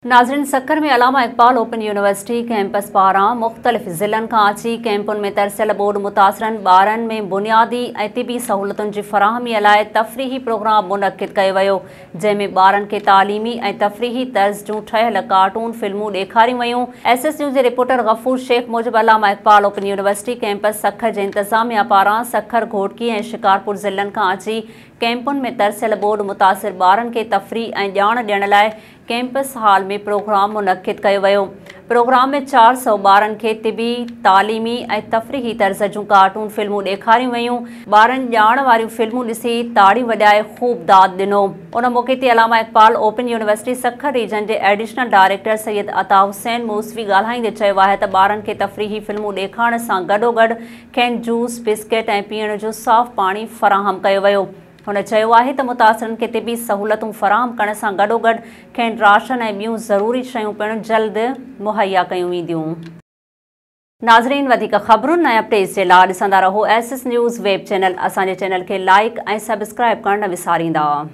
नाज़रीन, सक्कर में अलामा Iqbal open university campus पारां मुख़्तलिफ़ ज़िलनि खां अची कैंपुनि में तरसियल बोर्ड मुतासिरनि ॿारनि में बुनियादी ऐं तिबी सहूलतुनि जी फ़राहमीअ लाइ तफ़रीही प्रोग्राम मुनक़िद कयो वियो, जंहिंमें ॿारनि खे तालीमी ऐं तफ़रीही तर्ज़ जूं ठहियल कार्टून फिल्मूं ॾेखारियूं वयूं। SS न्यूज़ जे रिपोर्टर गफ़ूर शेख मूजिबि Allama Iqbal open university campus Sukkur जे इंतज़ामिया पारां सक्खर, घोटकी ऐं शिकारपुर ज़िलनि खां अची कैंपुनि में तरसियल बोर्ड मुतासिर ॿारनि खे तफ़रीह ऐं ॼाण ॾियण लाइ कैंपस हॉल में प्रोग्राम मुनक़िद कयो वियो। प्रोग्राम में 400 ॿारनि खे तिबी, तालीमी ऐं तफ़रीही तर्ज़ जूं कार्टून फिल्मूं ॾेखारियूं वयूं। ॿारनि ॼाण वारियूं फिल्मूं ॾिसी ताड़ी वॼाए ख़ूब दाद ॾिनो। उन मौक़े ते Allama Iqbal open university Sukkur region जे एडिशनल डायरेक्टर सैयद अता हुसैन मूसवी ॻाल्हाईंदे चयो आहे त ॿारनि खे तफ़रीही फिल्मूं ॾेखारण सां गॾोगॾु खेनि जूस, बिस्किट ऐं पीअण जो साफ़ पाणी फ़राहम कयो वियो। हुन चयो आहे त मुतासिरनि खे तिबी सहूलतूं फ़राहम करण सां गॾोगॾु खेनि राशन ऐं ॿियूं ज़रूरी शयूं पिणु जल्द मुहैया कयूं वेंदियूं। नाज़रीन, वधीक ख़बरुनि ऐं अपडेट्स जे लाइ ॾिसंदा रहो SS न्यूज़ वेब चैनल। असांजे चैनल खे लाइक ऐं सब्सक्राइब करणु न विसारींदा।